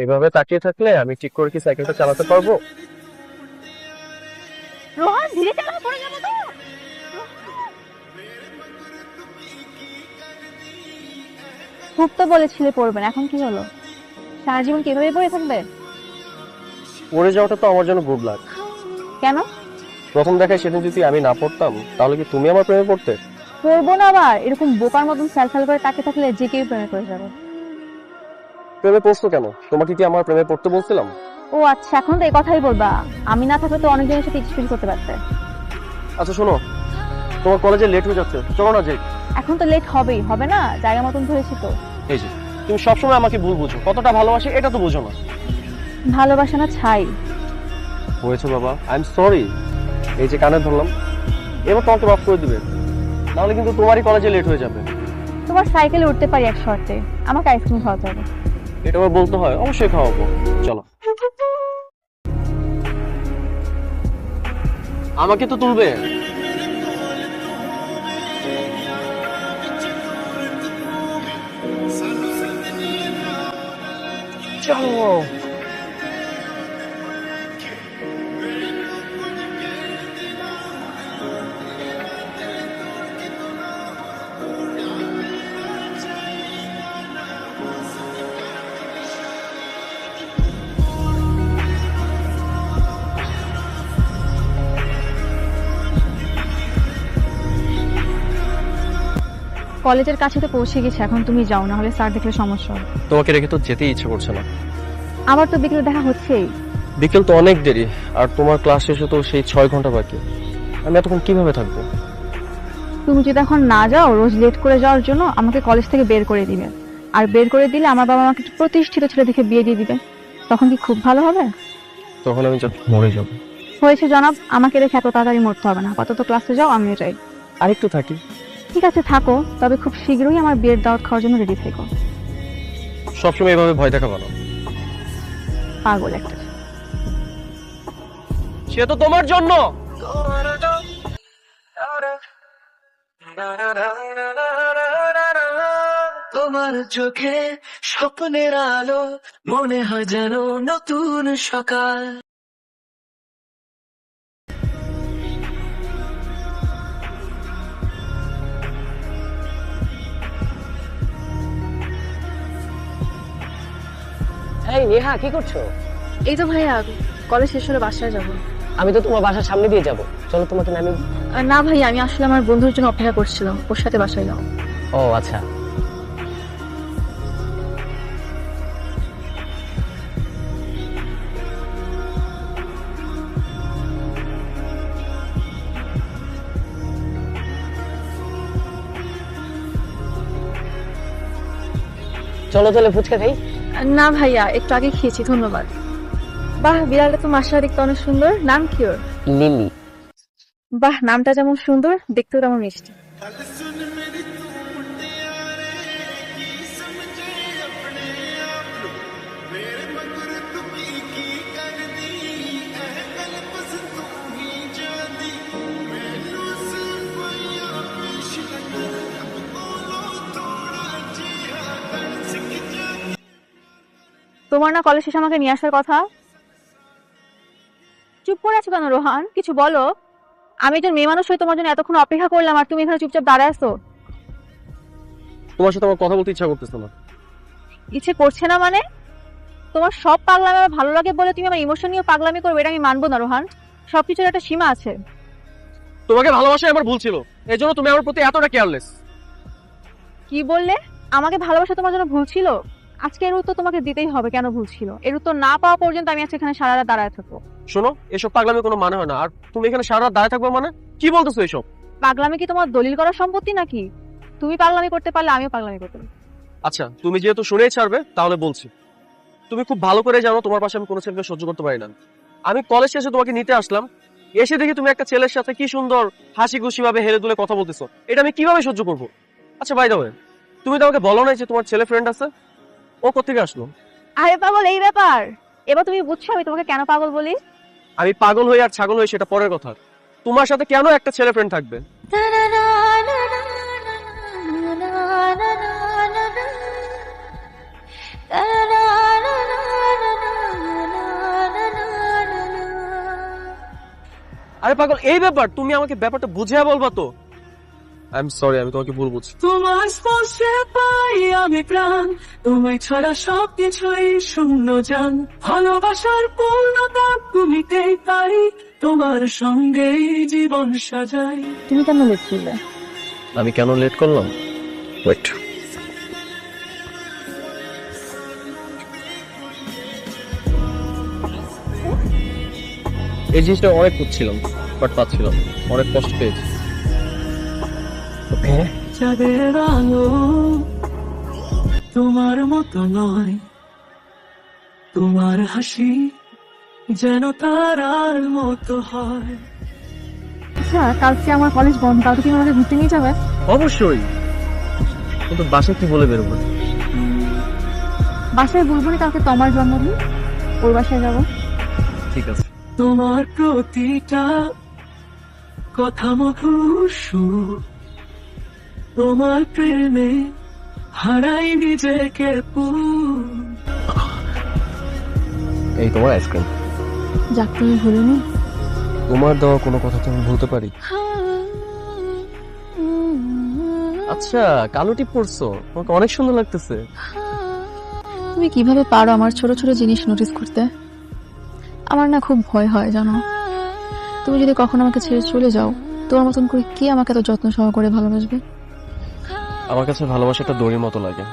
এইভাবে তাকিয়ে থাকলে আমি ঠিক করে কি সাইকেলটা চালাতে পারবো? রোহান ধীরে চালাও, পড়ে যাবো তো। খুব তো বলেছিলে পড়বে না, এখন কি হলো? সারা জীবন কিভাবে পড়ে থাকবে? পড়ে যাওয়াটা তো আমার জন্য গুড লাক। কেন? প্রথম দেখায় সেদিন যদি আমি না পড়তাম তাহলে কি তুমি আমার প্রেমে পড়তে? পড়বো না আবার, এরকম বোকার মতন স্যালফাল করে তাকিয়ে থাকলে যে কেউ প্রেমে পড়ে যাবে। প্রেমে পড়ছো কেন? তোমাকে কি আমার প্রেমে পড়তে বলছিলাম? ও আচ্ছা, এখন তো এই কথাই বলবা? আমি না থাকলে তো অনেকজনের সাথে এক্সপিরিয়েন্স করতে পারতে। আচ্ছা শোনো, তোমার কলেজে লেট হয়ে যাচ্ছে, চলো না যাই। এখন তো লেট হবেই, হবে না? জায়গা মতন ধরেছি তো। এই যে তুমি সবসময় আমাকে ভুল বুঝো, কতটা ভালোবাসি এটা তো বুঝো না। ভালোবাসা না ছাই। হয়েছে বাবা, আই এম সরি। এই যে কানে ধরলাম, এবার তোমাকে মাফ করে দিবে, নাহলে কিন্তু তোমারই কলেজে লেট হয়ে যাবে। তোমার সাইকেলে উঠতে পারি এক শর্তে, আমাকে আইসক্রিম খাওয়াতে হবে। এটা আবার বলতে হয়? অবশ্যই খাওয়াবো, চলো। আমাকে তো তুলবে। চলো। কলেজের কাছে তো পৌঁছে গেছে, এখন তুমি যাও, না হলে স্যার দেখলে সমস্যা হবে। তোমাকে রেখে তো যেতেই ইচ্ছে করছে না। আমার তো বিকেলে দেখা হচ্ছেই। বিকেল তো অনেক দেরি, আর তোমার ক্লাস শেষে তো সেই 6 ঘন্টা বাকি। আমি এতক্ষণ কিভাবে থাকবো? তুমি যদি এখন না যাও, রোজ লেট করে যাওয়ার জন্য আমাকে কলেজ থেকে বের করে দিবে। আর বের করে দিলে আমার বাবা আমাকে একটা প্রতিষ্ঠিত ছেলে দেখে বিয়ে দিয়ে দিবে। তখন কি খুব ভালো হবে? তখন আমি just মরে যাবো। হয়েছে জনাব, আমাকে রেখে এত তাড়াতাড়ি মরতে হবে না। আপাতত ক্লাসে যাও, আমিও যাই। আরেকটু থাকি। ঠিক আছে থাকো, তবে খুব শীঘ্রই আমার বিয়ের দাওয়াত খাওয়ার জন্য রেডি থেকো। সবসময় এভাবে ভয় দেখাবো না। পাগল একটা। সে তো তোমার জন্য। তোমার চোখে স্বপ্নের আলো, মনে হয় যেন নতুন সকাল। এই নেহা, কি করছো? এই তো ভাইয়া, কলেজ শেষ হলে বাসায় যাবো। আমি তো তোমার বাসার সামনে দিয়ে যাব, চলো তোমাকে নামি। না ভাইয়া, আমি আসলে আমার বন্ধুর জন্য অপেক্ষা করছিলাম, ওর সাথে বাসায় যাও। ও আচ্ছা। চলো তাহলে ফুচকা খাই। না ভাইয়া, একটু আগে খেয়েছি, ধন্যবাদ। বাহ, বিড়ালটা তো মাশাআল্লাহ দেখতে অনেক সুন্দর। নাম কি ওর? লিলি। বাহ, নামটা যেমন সুন্দর, দেখতেও তেমন মিষ্টি। তোমার না কলেজ শেষে আমাকে নিয়ে আসার কথা? চুপ করে আছো কেন রোহান, কিছু বলো। আমি একজন মেয়ে মানুষ হয়ে তোমার জন্য এতক্ষণ অপেক্ষা করলাম, আর তুমি এখানে চুপচাপ দাঁড়ায় আছো। তোমার সাথে আমার কথা বলতে ইচ্ছা করতেছে না। ইচ্ছে করছে না মানে? তোমার সব পাগলামি আমার ভালো লাগে বলে তুমি আমার ইমোশন নিয়ে পাগলামি করবে, এটা আমি মানবো না রোহান। সবকিছুর একটা সীমা আছে। তোমাকে ভালোবাসাই আমার ভুল ছিল, এই জন্য তুমি আমার প্রতি এতটা কেয়ারলেস। কি বললে? আমাকে ভালোবাসা তোমার জন্য ভুল ছিল? আজকে এর উত্তর তোমাকে দিতেই হবে, কেন ভুল ছিল। এর উত্তর না পাওয়া পর্যন্ত আমি আজকে এখানে সারা রাত দাঁড়ায় থাকবো। শোনো, এসব পাগলামি কোনো মানে হয় না। আর তুমি এখানে সারা রাত দাঁড়িয়ে থাকবে মানে? কি বলতেছো এসব? পাগলামি কি তোমার দলিল করার সম্পত্তি নাকি? তুমি পাগলামি করতে পারলে আমিও পাগলামি করতে পারি। আচ্ছা, তুমি যেহেতু শুনেই ছাড়বে তাহলে বলছি। তুমি খুব ভালো করে জানো তোমার পাশে আমি কোনো ছেলেকে সহ্য করতে পারি না। আমি কলেজ শেষে তোমাকে নিতে আসলাম, এসে দেখি তুমি একটা ছেলের সাথে কি সুন্দর হাসি খুশি ভাবে হেলে দুলে কথা বলতেছো। এটা আমি কিভাবে সহ্য করবো? আচ্ছা বাই দ্য ওয়ে, তুমি তো আমাকে বলো নাই যে তোমার ছেলে ফ্রেন্ড আছে। ও কোথেকে আসলো? আরে পাগল, এই ব্যাপার। এবার তুমি বুঝছো আমি তোমাকে কেন পাগল বলি। আমি পাগল হই আর ছাগল হই সেটা পরের কথা। তোমার সাথে কেন একটা ছেলে ফ্রেন্ড থাকবে? আরে পাগল, এই ব্যাপার, তুমি আমাকে ব্যাপারটা বুঝিয়ে বলবা তো। আই এম সরি, আমি তোমাকে ভুল বুঝছি। তোমার স্পর্শে পাই আমি প্রাণ, তোমায় ছাড়া সবকিছুই শূন্য জান। ভালোবাসার পূর্ণতা তুমিতেই পাই, তোমার সঙ্গেই জীবন সাজাই। তুমি কেন লেট করলে? আমি কেন লেট করলাম? ওয়েট, এই জিনিসটা অনেক খুঁজছিলাম, বাট পাচ্ছিলাম না। অনেক কষ্ট পেয়েছি। চাঁদের আলো তোমার মতো নয়, তোমার হাসি যেন তারার মতো হয়। আচ্ছা, কালকে আমার কলেজ বন্ধ, কালকে তুমি আমাকে ঘুরতে নিয়ে যাবে? অবশ্যই, কিন্তু বাসায় কি বলে বেরোবো? বাসায় বলবো না কালকে তোমার জন্মদিন, ওর বাসায় যাবো। ঠিক আছে। তোমার প্রতিটা কথা মধুর সুর, তোমার প্রেমে হারাই নিজেকে এই তোমার আইসক্রিম। যাক, তুমি ভুলিনি। তোমার দেওয়া কোনো কথা তো আমি ভুলতে পারি? আচ্ছা, কালো টিপ পরছো, তোমাকে অনেক সুন্দর লাগতেছে। তুমি কিভাবে পারো আমার ছোট ছোট জিনিস নোটিস করতে? আমার না খুব ভয় হয় জানো। তুমি যদি কখনো আমাকে ছেড়ে চলে যাও, তোমার মতন করে কে আমাকে এত যত্ন সহকারে ভালোবাসবে? আমার কাছে ভালোবাসাটা দড়ির মতো লাগে।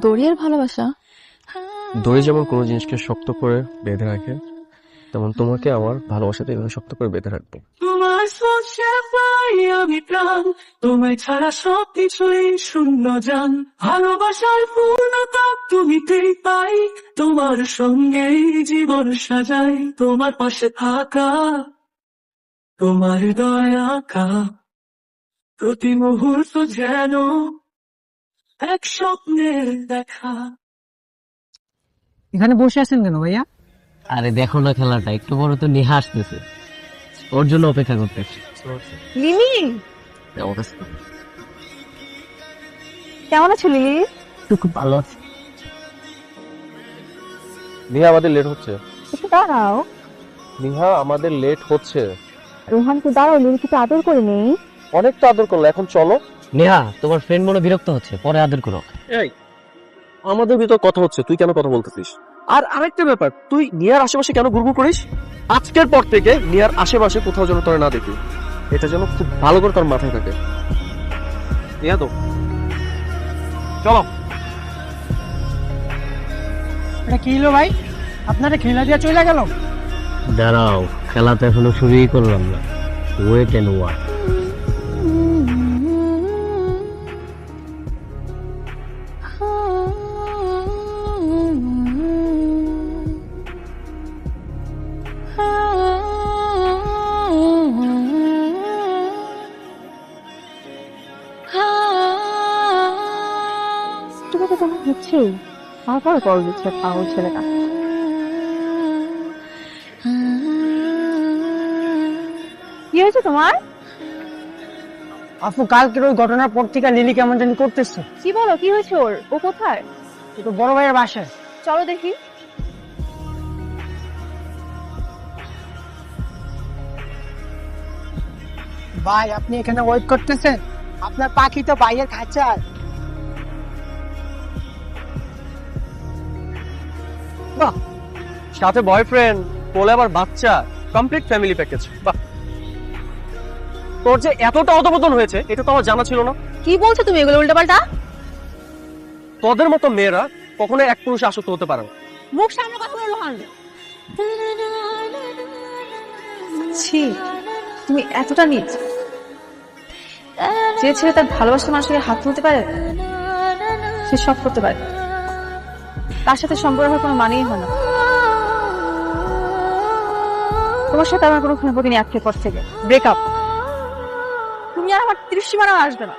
দড়িয়ার ভালোবাসা? দড়ি যেমন কোনো জিনিসকে শক্ত করে বেঁধে রাখে, তেমন তোমাকে আমার ভালোবাসাটা এভাবে শক্ত করে বেঁধে রাখবো। তোমার স্পর্শে পাই আমি প্রাণ, তোমায় ছাড়া সবকিছুই শূন্য জান। ভালোবাসার পূর্ণতা তুমিতেই পাই, তোমার সঙ্গেই জীবন সাজাই। তোমার পাশে থাকা, তোমার দয়া আঁকা, প্রতি মুহূর্ত যেন এক স্বপ্নের দেখা। এখানে বসে আছেন কেন ভাইয়া? আরে দেখো না খেলাটা, একটু বড় তো নেহা আসতেছে, ওর জন্য অপেক্ষা করতেছি। লিলি, কেমন আছো লিলি? খুব ভালো আছে। নিহা, আমাদের লেট হচ্ছে। একটু দাঁড়াও। নিহা, আমাদের লেট হচ্ছে। রোহানকে দাঁড়াও, লিলিকে তো আদর করে নেই। অনেক তো আদর করলো, এখন চলো। নেহা, তোমার ফ্রেন্ড মনে বিরক্ত হচ্ছে, পরে আদর করো। এই, আমাদের ভিতর কথা হচ্ছে, তুই কেন কথা বলতেছিস? আর আরেকটা ব্যাপার, তুই নিয়ার আশেপাশে কেন ঘুরঘুর করিস? আজকের পর থেকে নিয়ার আশেপাশে কোথাও যেন তোরা না দেখি, এটা যেন খুব ভালো করে তোর মাথায় থাকে। নিয়া তো চলো। এটা কি হলো ভাই? আপনারা খেলা দিয়া চলে গেল? দাঁড়াও, খেলা তো এখনো শুরুই করলাম না। Wait and watch. তুমি তো তোমার হচ্ছে আবার কল দিচ্ছে পাগল ছেলেটা। কি হয়েছে তোমার? আপু, কালকের ওই ঘটনার পর থেকে লিলি কেমন জানি করতেছে। কি বলো, কি হয়েছে ওর? ও কোথায়? ও তো বড় ভাইয়ের বাসায়। চলো দেখি। ভাই, আপনি এখানে ওয়েট করতেছেন? আপনার পাখি তো ভাইয়ের খাঁচায়। বাহ, সাথে বয়ফ্রেন্ড, কোলে আবার বাচ্চা, কমপ্লিট ফ্যামিলি প্যাকেজ। বাহ, তোর যে এতটা অধপতন হয়েছে এটা তো আমার জানা ছিল না। কি বলছো তুমি এগুলো উল্টাপাল্টা? তোদের মতো মেয়েরা কখনো এক পুরুষে আসক্ত হতে পারে না। মুখ সামনে কথা বলো রোহান। ছি, তুমি এতটা নিচ। যে ছেলে তার ভালোবাসার মানুষকে হাত তুলতে পারে, সে সব করতে পারে। তার সাথে সম্পর্ক হওয়ার কোনো মানেই হয় না। তোমার সাথে আমার কোনো ক্ষমতা নেই আজকের পর থেকে। ব্রেকআপ। তুমি আর আমার ত্রিসীমানাও আসবে না।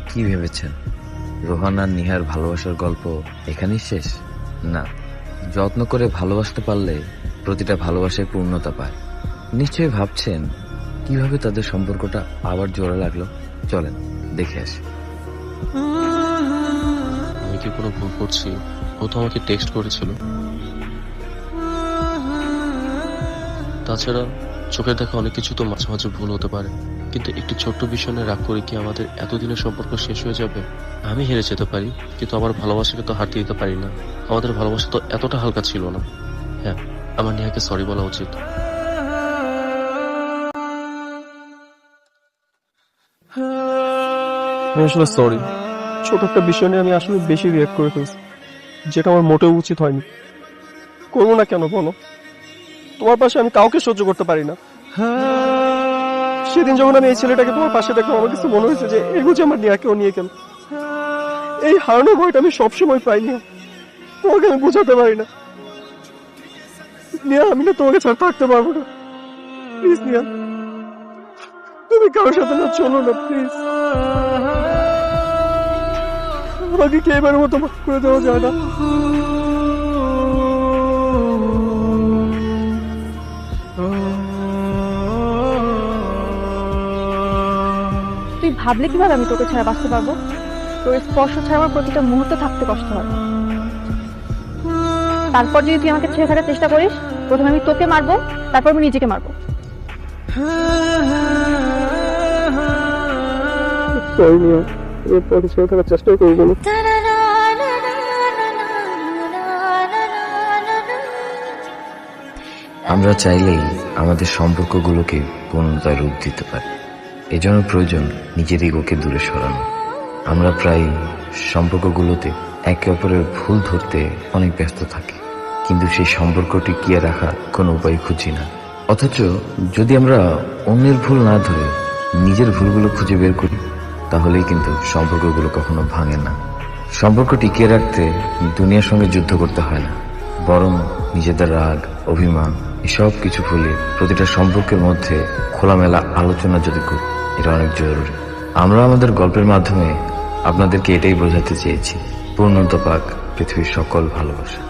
কি ভেবেছেন রোহান আর নিহার ভালোবাসার গল্প এখানেই শেষ? না, যত্ন করে ভালোবাসতে পারলে প্রতিটা ভালোবাসায় পূর্ণতা পায়। নিশ্চয়ই ভাবছেন কিভাবে তাদের সম্পর্কটা আবার জোড়া লাগলো। চলেন দেখে আসি। আমি কি কোনো ভুল করছি? ও তো আমাকে টেক্সট করেছিল। তাছাড়া চোখের দেখা অনেক কিছু তো মাঝে মাঝে ভুল হতে পারে, কিন্তু একটি ছোট্ট বিষয় নিয়ে রাগ করে কি আমাদের এতদিনের সম্পর্ক শেষ হয়ে যাবে? আমি হেরে যেতে পারি, কিন্তু আমার ভালোবাসাকে তো হারতে দিতে পারি না। আমাদের ভালোবাসা তো এতটা হালকা ছিল না। হ্যাঁ, আমার নেহাকে সরি বলা উচিত। আমি আসলে সরি, ছোট একটা বিষয় নিয়ে আমি আসলে বেশি রিয়াক্ট করে ফেলছি, যেটা আমার মোটেও উচিত হয়নি। করবো না কেন বলো? তোমার পাশে আমি কাউকে সহ্য করতে পারি না। সেদিন যখন আমি এই ছেলেটাকে তোমার পাশে দেখলাম, আমার কাছে মনে হয়েছে যে এগুলো আমার নিয়াকেও নিয়ে গেল। এই হারানোর ভয়টা আমি সবসময় পাইনি, তোমাকে আমি বোঝাতে পারি না। নিয়া, আমি না তোমাকে ছাড়া থাকতে পারবো না। প্লিজ নিয়া, তুমি কারোর সাথে না চলো না প্লিজ। আমাকে কি এবারের মতো মাফ করে দেওয়া যায় না? তুই ভাবলে কিভাবে আমি তোকে ছাড়া বাঁচতে পারবো? তোর স্পর্শ ছাড়া আমার প্রতিটা মুহূর্তে থাকতে কষ্ট হয়। তারপর যদি তুই আমাকে ছেড়ে থাকার চেষ্টা করিস, প্রথমে আমি তোকে মারবো, তারপর আমি নিজেকে মারবো। সরি নিয়া, এরপরে ছেড়ে থাকার চেষ্টাই করবো না। আমরা চাইলেই আমাদের সম্পর্কগুলোকে পূর্ণতায় রূপ দিতে পারি। এজন্য প্রয়োজন নিজের ইগোকে দূরে সরানো। আমরা প্রায় সম্পর্কগুলোতে একে অপরের ভুল ধরতে অনেক ব্যস্ত থাকি, কিন্তু সেই সম্পর্ক টিকিয়ে রাখার কোনো উপায় খুঁজি না। অথচ যদি আমরা অন্যের ভুল না ধরে নিজের ভুলগুলো খুঁজে বের করি, তাহলেই কিন্তু সম্পর্কগুলো কখনো ভাঙে না। সম্পর্ক টিকিয়ে রাখতে দুনিয়ার সঙ্গে যুদ্ধ করতে হয় না, বরং নিজেদের রাগ, অভিমান এসব কিছু ভুলে প্রতিটা সম্পর্কের মধ্যে খোলামেলা আলোচনা যদি করি, এটা অনেক জরুরি। আমরা আমাদের গল্পের মাধ্যমে আপনাদেরকে এটাই বোঝাতে চেয়েছি, পূর্ণতা পাক পৃথিবীর সকল ভালোবাসা।